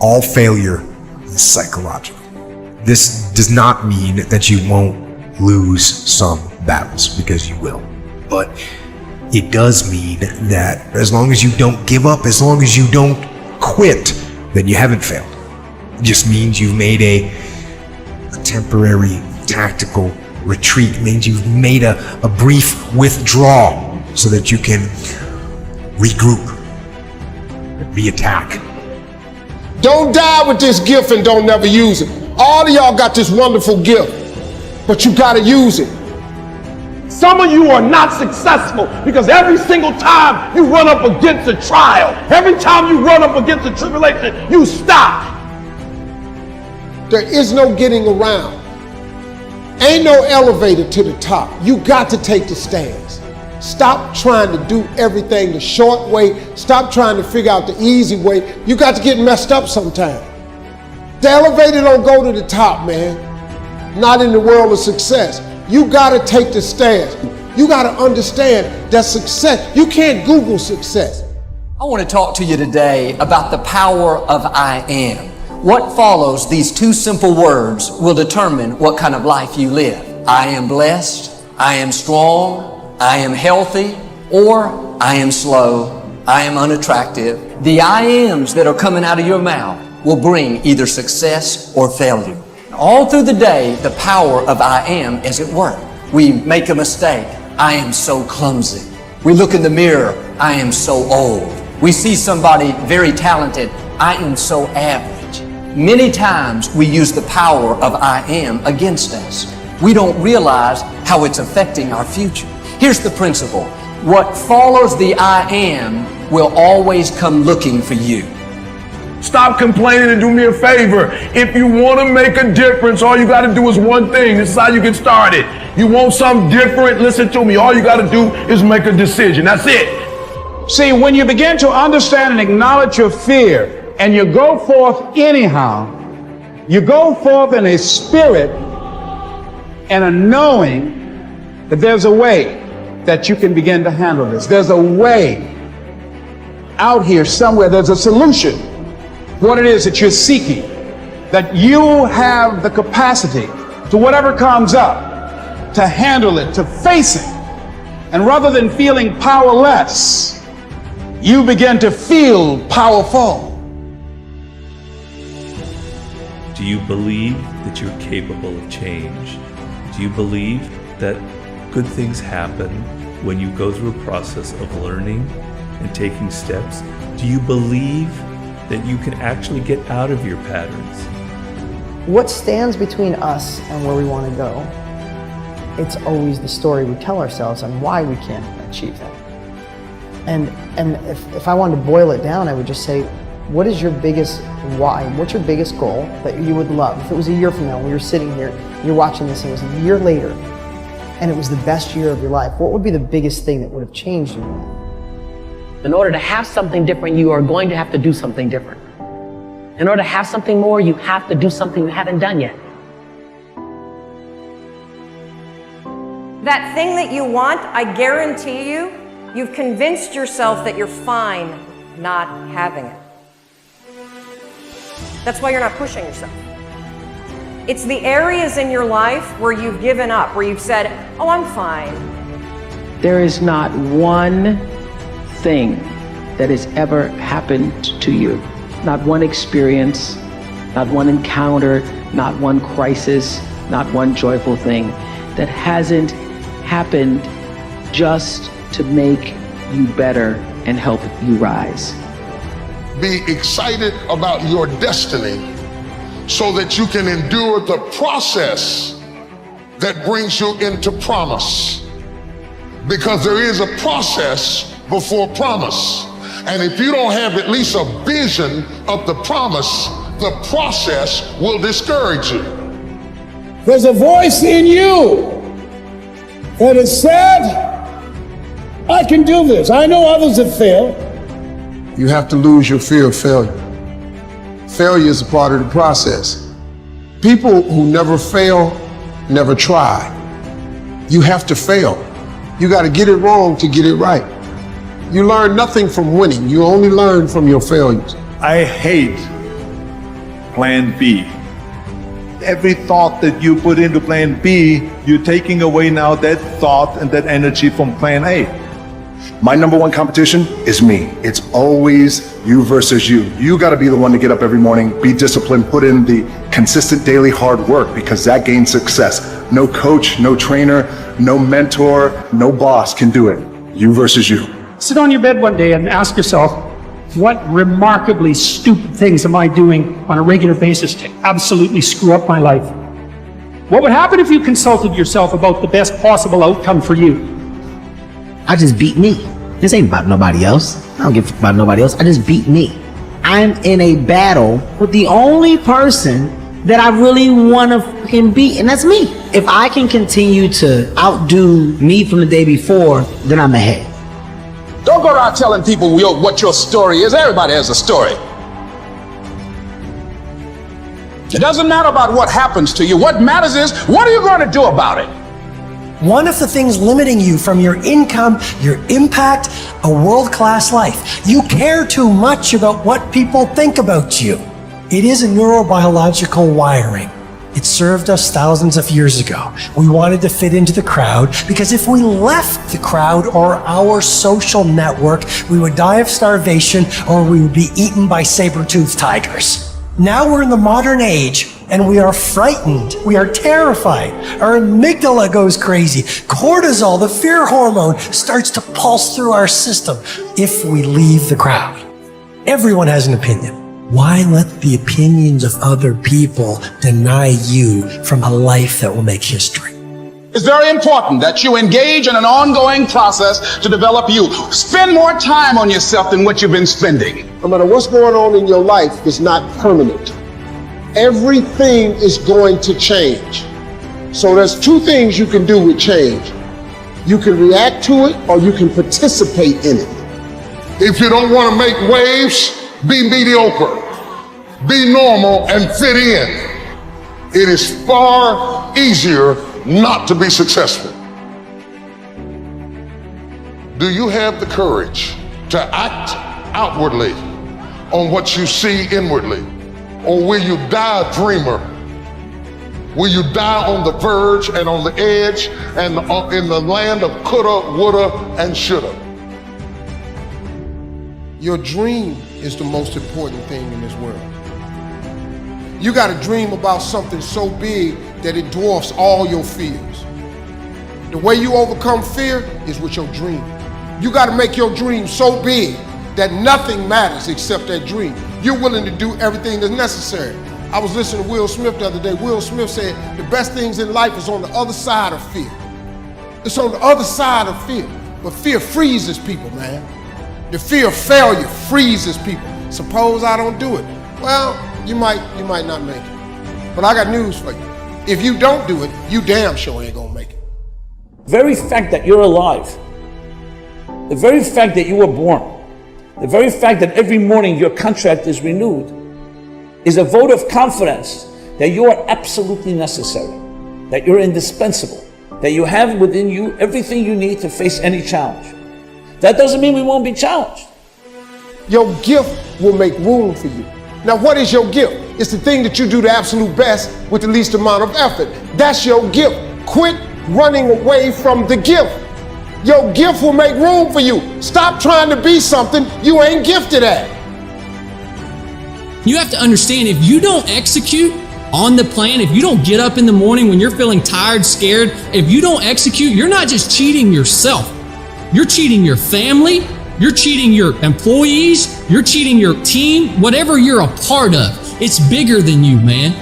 All failure is psychological. This does not mean that you won't lose some battles, because you will. But it does mean that as long as you don't give up, as long as you don't quit, then you haven't failed. It just means you've made a temporary tactical retreat. It means you've made a brief withdrawal so that you can regroup, reattack. Don't die with this gift and don't never use it. All of y'all got this wonderful gift, but you gotta use it. Some of you are not successful because every single time you run up against a trial, every time you run up against a tribulation, you stop. There is no getting around. Ain't no elevator to the top. You got to take the stairs. Stop trying to do everything the short way. Stop trying to figure out the easy way. You got to get messed up sometime. The elevator don't go to the top, man. Not in the world of success. You got to take the stairs. You got to understand that success, you can't Google success. I want to talk to you today about the power of I am. What follows these two simple words will determine what kind of life you live. I am blessed, I am strong, I am healthy, or I am slow, I am unattractive. The I ams that are coming out of your mouth will bring either success or failure. All through the day, the power of I am is at work. We make a mistake. I am so clumsy. We look in the mirror. I am so old. We see somebody very talented. I am so average. Many times we use the power of I am against us. We don't realize how it's affecting our future. Here's the principle. What follows the I am will always come looking for you. Stop complaining and do me a favor. If you want to make a difference, all you got to do is one thing. This is how you get started. You want something different? Listen to me. All you got to do is make a decision. That's it. See, when you begin to understand and acknowledge your fear and you go forth anyhow, you go forth in a spirit and a knowing that there's a way that you can begin to handle this. There's a way out here somewhere. There's a solution. What it is that you're seeking, that you have the capacity to whatever comes up, to handle it, to face it. And rather than feeling powerless, you begin to feel powerful. Do you believe that you're capable of change? Do you believe that good things happen when you go through a process of learning and taking steps? Do you believe that you can actually get out of your patterns? What stands between us and where we want to go? It's always the story we tell ourselves on why we can't achieve that. And if I wanted to boil it down, I would just say, what is your biggest why? What's your biggest goal that you would love? If it was a year from now, we were sitting here, you're watching this, and it was a year later, and it was the best year of your life, what would be the biggest thing that would have changed in your life? In order to have something different, you are going to have to do something different. In order to have something more, you have to do something you haven't done yet. That thing that you want, I guarantee you, you've convinced yourself that you're fine not having it. That's why you're not pushing yourself. It's the areas in your life where you've given up, where you've said, oh, I'm fine. There is not one thing that has ever happened to you. Not one experience, not one encounter, not one crisis, not one joyful thing that hasn't happened just to make you better and help you rise. Be excited about your destiny so that you can endure the process that brings you into promise. Because there is a process before promise. And if you don't have at least a vision of the promise, the process will discourage you. There's a voice in you that has said, I can do this. I know others have failed. You have to lose your fear of failure. Failure is a part of the process. People who never fail, never try. You have to fail. You got to get it wrong to get it right. You learn nothing from winning. You only learn from your failures. I hate plan B. Every thought that you put into plan B, you're taking away now that thought and that energy from plan A. My number one competition is me. It's always you versus you. You got to be the one to get up every morning, be disciplined, put in the consistent daily hard work, because that gains success. No coach, no trainer, no mentor, no boss can do it. You versus you. Sit on your bed one day and ask yourself, what remarkably stupid things am I doing on a regular basis to absolutely screw up my life? What would happen if you consulted yourself about the best possible outcome for you? I just beat me. This ain't about nobody else. I don't give a fuck about nobody else. I just beat me. I'm in a battle with the only person that I really want to fucking beat, and that's me. If I can continue to outdo me from the day before, then I'm ahead. Don't go around telling people what your story is. Everybody has a story. It doesn't matter about what happens to you. What matters is, what are you going to do about it? One of the things limiting you from your income, your impact, a world-class life. You care too much about what people think about you. It is a neurobiological wiring. It served us thousands of years ago. We wanted to fit into the crowd because if we left the crowd or our social network, we would die of starvation or we would be eaten by saber-toothed tigers. Now we're in the modern age and we are frightened. We are terrified. Our amygdala goes crazy. Cortisol, the fear hormone, starts to pulse through our system if we leave the crowd. Everyone has an opinion. Why let the opinions of other people deny you from a life that will make history? It's very important that you engage in an ongoing process to develop you. Spend more time on yourself than what you've been spending. No matter what's going on in your life, it's not permanent. Everything is going to change. So there's two things you can do with change. You can react to it or you can participate in it. If you don't want to make waves, be mediocre, be normal, and fit in. It is far easier not to be successful. Do you have the courage to act outwardly on what you see inwardly? Or will you die a dreamer? Will you die on the verge and on the edge and in the land of coulda, woulda, and shoulda? Your dream is the most important thing in this world. You got to dream about something so big that it dwarfs all your fears. The way you overcome fear is with your dream. You got to make your dream so big that nothing matters except that dream. You're willing to do everything that's necessary. I was listening to Will Smith the other day. Will Smith said the best things in life is on the other side of fear. It's on the other side of fear. But fear freezes people, man. The fear of failure freezes people. Suppose I don't do it. Well, you might not make it. But I got news for you. If you don't do it, you damn sure ain't gonna make it. The very fact that you're alive, the very fact that you were born, the very fact that every morning your contract is renewed is a vote of confidence that you are absolutely necessary, that you're indispensable, that you have within you everything you need to face any challenge. That doesn't mean we won't be challenged. Your gift will make room for you. Now, what is your gift? It's the thing that you do the absolute best with the least amount of effort. That's your gift. Quit running away from the gift. Your gift will make room for you. Stop trying to be something you ain't gifted at. You have to understand, if you don't execute on the plan, if you don't get up in the morning when you're feeling tired, scared, if you don't execute, you're not just cheating yourself. You're cheating your family, you're cheating your employees, you're cheating your team, whatever you're a part of. It's bigger than you, man.